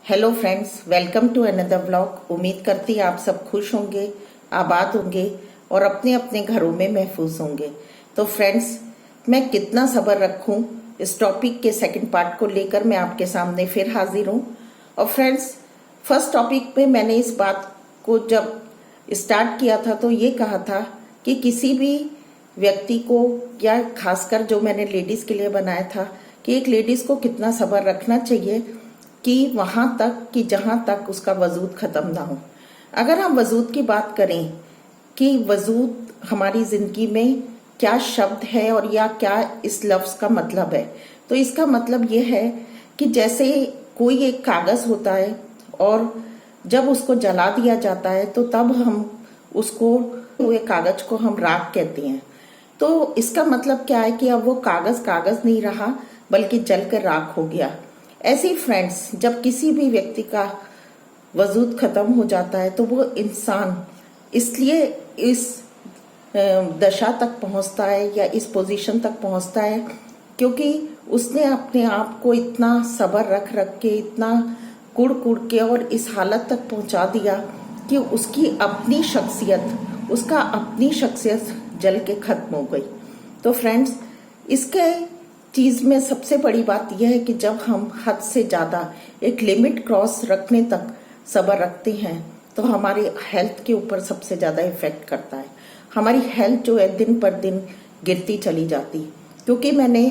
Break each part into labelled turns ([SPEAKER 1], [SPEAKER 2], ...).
[SPEAKER 1] Hello friends, welcome to another vlog. उम्मीद करती आप सब खुश होंगे, आबाद होंगे और अपने अपने घरों में महफूज होंगे। तो फ्रेंड्स, मैं कितना सब्र रखूं, इस टॉपिक के सेकंड पार्ट को लेकर मैं आपके सामने फिर हाजिर हूं। और फ्रेंड्स, फर्स्ट टॉपिक पे मैंने इस बात को जब स्टार्ट किया था तो ये कहा था कि किसी भी व्यक्ति को, या खासकर जो मैंने लेडीज के लिए बनाया था, कि एक लेडीज को कितना सब्र रखना चाहिए कि वहां तक कि जहां तक उसका वजूद खत्म ना हो। अगर हम वजूद की बात करें कि वजूद हमारी जिंदगी में क्या शब्द है और या क्या इस लफ्ज का मतलब है, तो इसका मतलब यह है कि जैसे कोई एक कागज होता है और जब उसको जला दिया जाता है तो तब हम उसको, हुए कागज को हम राख कहते हैं। तो इसका मतलब क्या है कि अब वो कागज कागज नहीं रहा बल्कि जलकर राख हो गया। ऐसे ही फ्रेंड्स, जब किसी भी व्यक्ति का वजूद खत्म हो जाता है तो वो इंसान इसलिए इस दशा तक पहुंचता है या इस पोजीशन तक पहुंचता है क्योंकि उसने अपने आप को इतना सब्र रख रख के, इतना कुड़ कुड़ के और इस हालत तक पहुंचा दिया कि उसका अपनी शख्सियत जल के खत्म हो गई। तो फ्रेंड्स, इसके चीज में सबसे बड़ी बात यह है कि जब हम हद से ज्यादा एक लिमिट क्रॉस रखने तक सब्र रखते हैं तो हमारी हेल्थ के ऊपर सबसे ज्यादा इफेक्ट करता है। हमारी हेल्थ जो है दिन पर दिन गिरती चली जाती। क्योंकि मैंने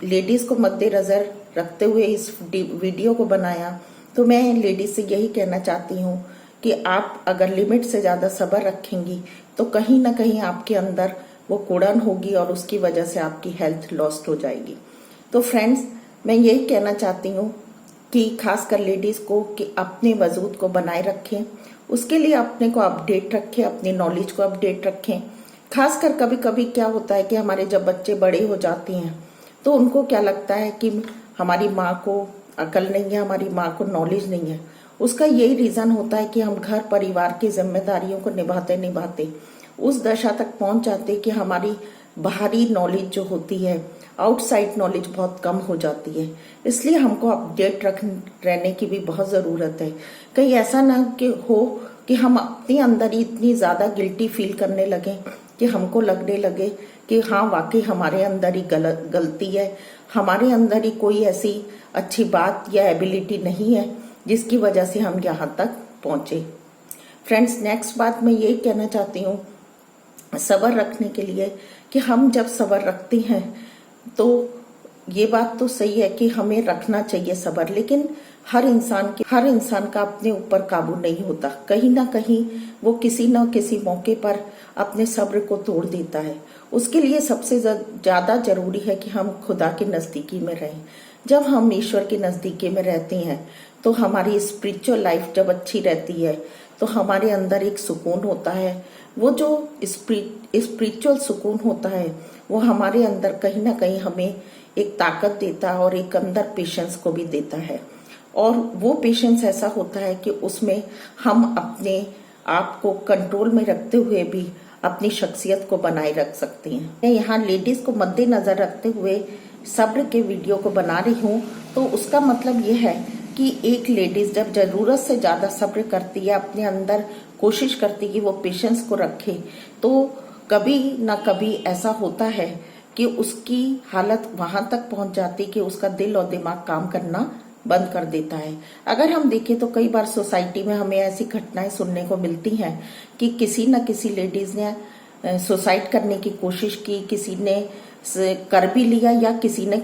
[SPEAKER 1] लेडीज को मद्देनजर रखते हुए इस वीडियो को बनाया, तो मैं लेडीज से यही कहना चाहती हूँ कि आप अगर लिमिट से ज्यादा सब्र रखेंगी तो कहीं ना कहीं आपके अंदर वो कुड़न होगी और उसकी वजह से आपकी हेल्थ लॉस्ट हो जाएगी। तो फ्रेंड्स, मैं यही कहना चाहती हूँ कि खासकर लेडीज को कि अपने वजूद को बनाए रखें, उसके लिए अपने को अपडेट रखें, अपनी नॉलेज को अपडेट रखें। खासकर कभी कभी क्या होता है कि हमारे जब बच्चे बड़े हो जाते हैं तो उनको क्या लगता है कि हमारी माँ को अकल नहीं है, हमारी माँ को नॉलेज नहीं है। उसका यही रीजन होता है कि हम घर परिवार की जिम्मेदारियों को निभाते निभाते उस दशा तक पहुंच जाते कि हमारी बाहरी नॉलेज जो होती है, आउटसाइड नॉलेज बहुत कम हो जाती है। इसलिए हमको अपडेट रहने की भी बहुत जरूरत है। कहीं ऐसा ना कि हो कि हम अपने अंदर ही इतनी ज्यादा गिल्टी फील करने लगे कि हमको लगने लगे कि हाँ, वाकई हमारे अंदर ही गलती है, हमारे अंदर ही कोई ऐसी अच्छी बात या एबिलिटी नहीं है जिसकी वजह से हम यहाँ तक पहुंचे। फ्रेंड्स, नेक्स्ट बात मैं यही कहना चाहती हूँ सब्र रखने के लिए कि हम जब सब्र रखते हैं तो ये बात तो सही है कि हमें रखना चाहिए सब्र, लेकिन हर इंसान का अपने ऊपर काबू नहीं होता। कहीं ना कहीं वो किसी न किसी मौके पर अपने सब्र को तोड़ देता है। उसके लिए सबसे ज्यादा जरूरी है कि हम खुदा के नजदीकी में रहें। जब हम ईश्वर के नजदीकी में रहते हैं तो हमारी स्पिरिचुअल लाइफ जब अच्छी रहती है तो हमारे अंदर एक सुकून होता है। वो जो स्पिरिचुअल सुकून होता है वो हमारे अंदर कहीं ना कहीं हमें एक ताकत देता है और एक अंदर पेशेंस को भी देता है। और वो पेशेंस ऐसा होता है कि उसमें हम अपने आप को कंट्रोल में रखते हुए भी अपनी शख्सियत को बनाए रख सकते हैं। मैं यहाँ लेडीज को मद्देनजर रखते हुए सब्र के वीडियो को बना रही हूँ। तो उसका मतलब ये है कि एक लेडीज जब जरूरत से ज्यादा सब्र करती है, अपने अंदर कोशिश करती है कि वो पेशेंस को रखे, तो कभी ना कभी ऐसा होता है कि उसकी हालत वहां तक पहुंच जाती कि उसका दिल और दिमाग काम करना बंद कर देता है। अगर हम देखें तो कई बार सोसाइटी में हमें ऐसी घटनाएं सुनने को मिलती हैं कि किसी न किसी लेडीज ने सुसाइड करने की कोशिश की, किसी ने कर भी लिया या किसी ने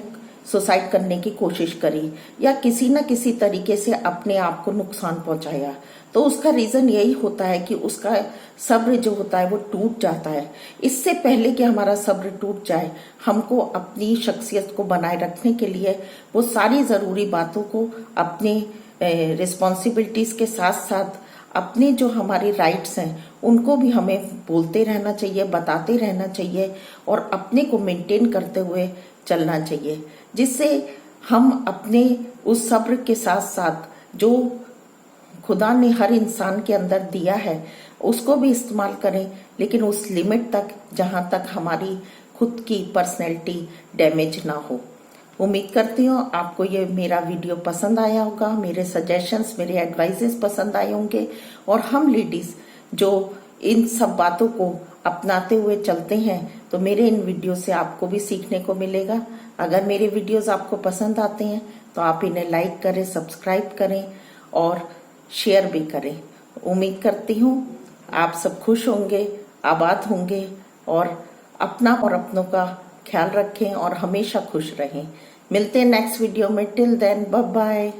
[SPEAKER 1] सुसाइड करने की कोशिश करी या किसी न किसी तरीके से अपने आप को नुकसान पहुंचाया। तो उसका रीजन यही होता है कि उसका सब्र जो होता है वो टूट जाता है। इससे पहले कि हमारा सब्र टूट जाए, हमको अपनी शख्सियत को बनाए रखने के लिए वो सारी जरूरी बातों को अपने रिस्पॉन्सिबिलिटीज के साथ साथ अपने जो हमारे राइट्स हैं उनको भी हमें बोलते रहना चाहिए, बताते रहना चाहिए और अपने को मेंटेन करते हुए चलना चाहिए, जिससे हम अपने उस सब्र के साथ साथ जो खुदा ने हर इंसान के अंदर दिया है उसको भी इस्तेमाल करें, लेकिन उस लिमिट तक जहां तक हमारी खुद की पर्सनैलिटी डैमेज ना हो। उम्मीद करती हूँ आपको ये मेरा वीडियो पसंद आया होगा, मेरे सजेशंस, मेरे एडवाइजेस पसंद आए होंगे और हम लेडीज जो इन सब बातों को अपनाते हुए चलते हैं तो मेरे इन वीडियो से आपको भी सीखने को मिलेगा। अगर मेरे वीडियोस आपको पसंद आते हैं तो आप इन्हें लाइक करें, सब्सक्राइब करें और शेयर भी करें। उम्मीद करती हूँ आप सब खुश होंगे, आबाद होंगे और अपना और अपनों का ख्याल रखें और हमेशा खुश रहें। मिलते हैं नेक्स्ट वीडियो में। Till then bye bye.